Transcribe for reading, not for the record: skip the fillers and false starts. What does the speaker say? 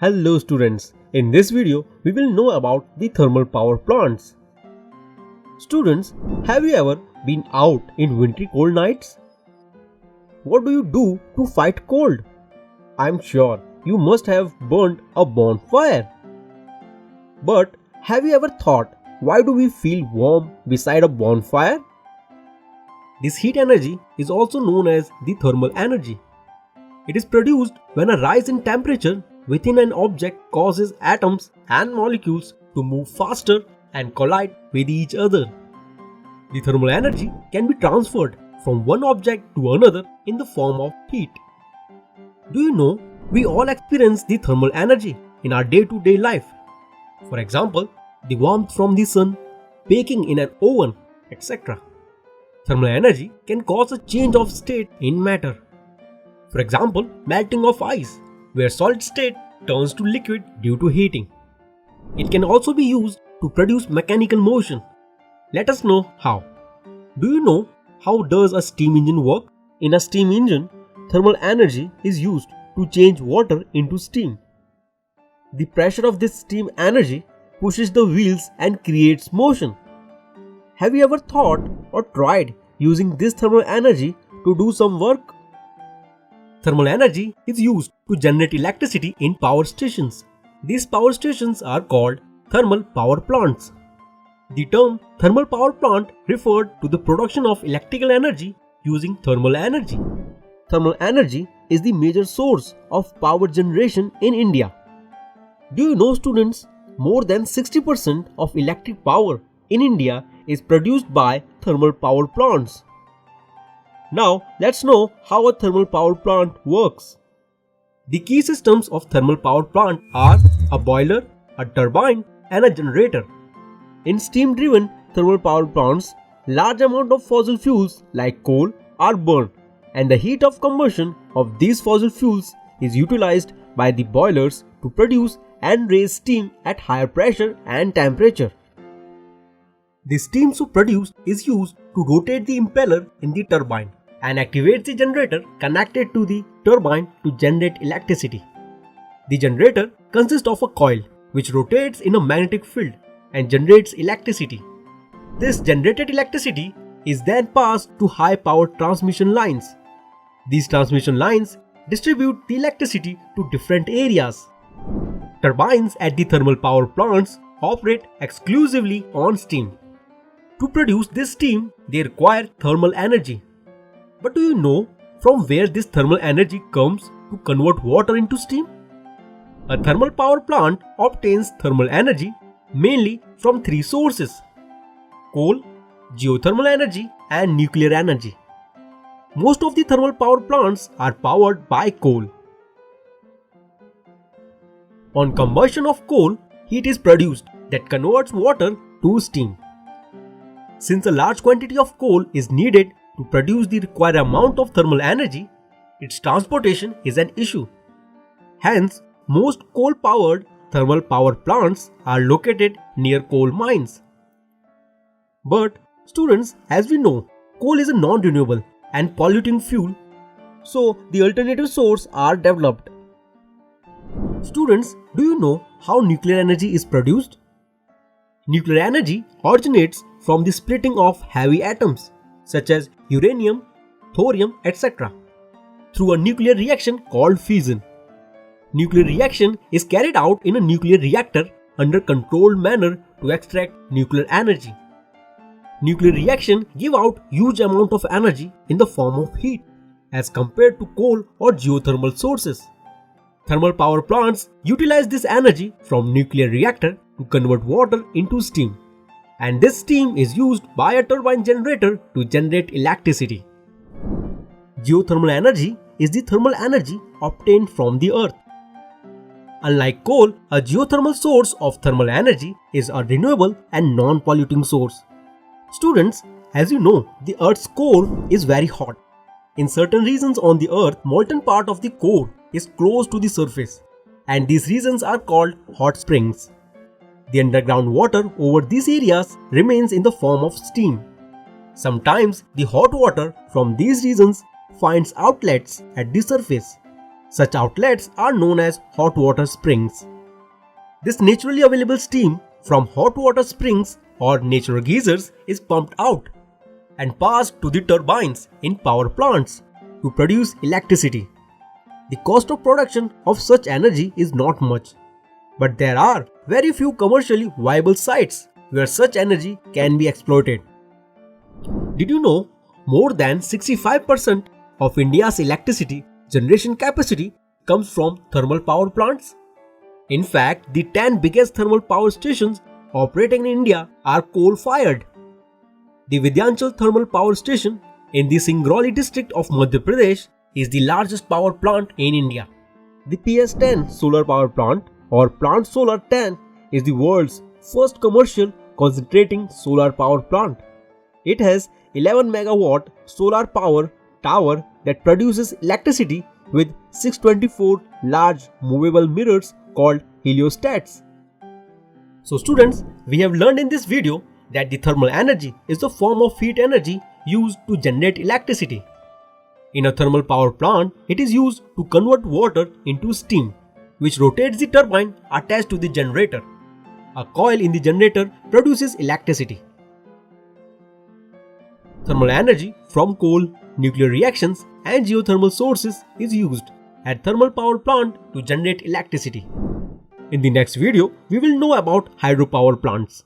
Hello students, in this video we will know about the thermal power plants. Students, have you ever been out in wintry cold nights? What do you do to fight cold? I'm sure you must have burned a bonfire. But have you ever thought, why do we feel warm beside a bonfire? This heat energy is also known as the thermal energy. It is produced when a rise in temperature within an object causes atoms and molecules to move faster and collide with each other. The thermal energy can be transferred from one object to another in the form of heat. Do you know, we all experience the thermal energy in our day-to-day life. For example, the warmth from the sun, baking in an oven, etc. Thermal energy can cause a change of state in matter. For example, melting of ice, where solid state turns to liquid due to heating. It can also be used to produce mechanical motion. Let us know how. Do you know how does a steam engine work? In a steam engine, thermal energy is used to change water into steam. The pressure of this steam energy pushes the wheels and creates motion. Have you ever thought or tried using this thermal energy to do some work? Thermal energy is used to generate electricity in power stations. These power stations are called thermal power plants. The term thermal power plant referred to the production of electrical energy using thermal energy. Thermal energy is the major source of power generation in India. Do you know, students, more than 60% of electric power in India is produced by thermal power plants. Now, let's know how a thermal power plant works. The key systems of thermal power plant are a boiler, a turbine, and a generator. In steam-driven thermal power plants, large amount of fossil fuels like coal are burned, and the heat of combustion of these fossil fuels is utilized by the boilers to produce and raise steam at higher pressure and temperature. The steam so produced is used to rotate the impeller in the turbine and activates the generator connected to the turbine to generate electricity. The generator consists of a coil which rotates in a magnetic field and generates electricity. This generated electricity is then passed to high power transmission lines. These transmission lines distribute the electricity to different areas. Turbines at the thermal power plants operate exclusively on steam. To produce this steam, they require thermal energy. But do you know from where this thermal energy comes to convert water into steam? A thermal power plant obtains thermal energy mainly from three sources: coal, geothermal energy, and nuclear energy. Most of the thermal power plants are powered by coal. On combustion of coal, heat is produced that converts water to steam. Since a large quantity of coal is needed to produce the required amount of thermal energy, its transportation is an issue. Hence, most coal-powered thermal power plants are located near coal mines. But, students, as we know, coal is a non-renewable and polluting fuel, so the alternative sources are developed. Students, do you know how nuclear energy is produced? Nuclear energy originates from the splitting of heavy atoms such as uranium, thorium, etc. through a nuclear reaction called fission. Nuclear reaction is carried out in a nuclear reactor under controlled manner to extract nuclear energy. Nuclear reaction give out huge amount of energy in the form of heat as compared to coal or geothermal sources. Thermal power plants utilize this energy from nuclear reactor to convert water into steam. And this steam is used by a turbine generator to generate electricity. Geothermal energy is the thermal energy obtained from the earth. Unlike coal, a geothermal source of thermal energy is a renewable and non-polluting source. Students, as you know, the earth's core is very hot. In certain regions on the earth, molten part of the core is close to the surface, and these regions are called hot springs. The underground water over these areas remains in the form of steam. Sometimes the hot water from these regions finds outlets at the surface. Such outlets are known as hot water springs. This naturally available steam from hot water springs or natural geysers is pumped out and passed to the turbines in power plants to produce electricity. The cost of production of such energy is not much, but there are very few commercially viable sites where such energy can be exploited. Did you know more than 65% of India's electricity generation capacity comes from thermal power plants? In fact, the 10 biggest thermal power stations operating in India are coal-fired. The Vidyanchal Thermal Power Station in the Singrauli district of Madhya Pradesh is the largest power plant in India. The PS10 solar power plant or Plant Solar 10 is the world's first commercial concentrating solar power plant. It has 11 megawatt solar power tower that produces electricity with 624 large movable mirrors called heliostats. So students, we have learned in this video that the thermal energy is the form of heat energy used to generate electricity. In a thermal power plant, it is used to convert water into steam, which rotates the turbine attached to the generator. A coil in the generator produces electricity. Thermal energy from coal, nuclear reactions and geothermal sources is used at thermal power plant to generate electricity. In the next video, we will know about hydropower plants.